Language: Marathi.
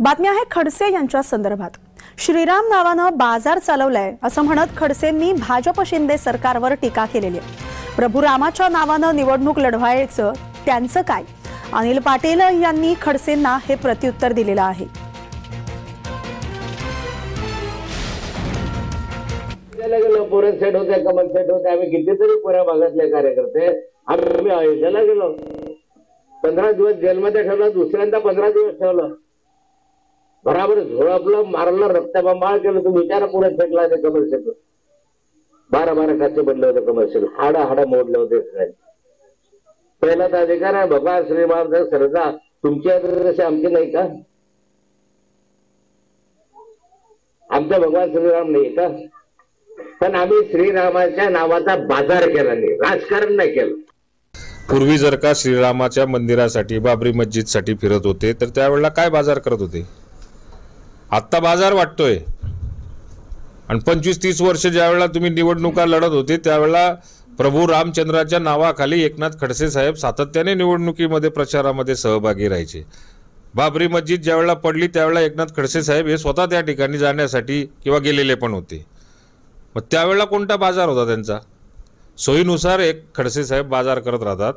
बातमी आहे खडसे यांच्या संदर्भात। श्रीराम नावानं बाजार चालवलाय असं म्हणत खडसेंनी भाजप शिंदे सरकारवर टीका केलेली आहे। प्रभू रामाच्या नावानं निवडणूक लढवायचं त्यांचं काय? अनिल पाटील यांनी खडसेंना हे प्रत्युत्तर दिलेलं आहे। पुरत सेट होते, कमल सेट होते, आम्ही कितीतरी पुऱ्या भागातले कार्यकर्ते आम्ही अयोध्येला गेलो। 15 दिवस जेलमध्ये ठेवलं, दुसऱ्यांदा 15 दिवस ठेवलं, बराबर झोळपलं, मारलं, रक्तबंबाळ केलं। तुम्ही विचारा पुरत सेटला ते कमल सेट 12 काचे बनले होते कमल सेट, हाडा मोडले होते सगळे। पहिलाच अधिकार आहे भगवान श्रीराम सरजा तुमच्या जसे आमचे नाही का? आमचा भगवान श्रीराम नाही का? पण आम्ही श्रीरामाच्या नावाचा बाजार केला नाही, राजकारण नाही केलं। पूर्वी जर का श्रीरामाच्या मंदिरासाठी बाबरी मस्जिदसाठी फिरत होते तर त्यावेळेला काय बाजार करत होते? आत्ता बाजार वाटतोय। आणि 25-30 वर्ष ज्यावेळेला तुम्ही निवडणुका लढत होते त्यावेळेला प्रभू रामचंद्राच्या नावाखाली एकनाथ खडसे साहेब सातत्याने निवडणुकीमध्ये प्रचारामध्ये सहभागी राहायचे। बाबरी मस्जिद ज्यावेळेला पडली त्यावेळेला एकनाथ खडसे साहेब हे स्वतः त्या ठिकाणी जाण्यासाठी किंवा गेलेले पण होते। मग त्यावेळेला कोणता बाजार होता त्यांचा? सोयीनुसार एक खडसे साहेब बाजार करत राहतात।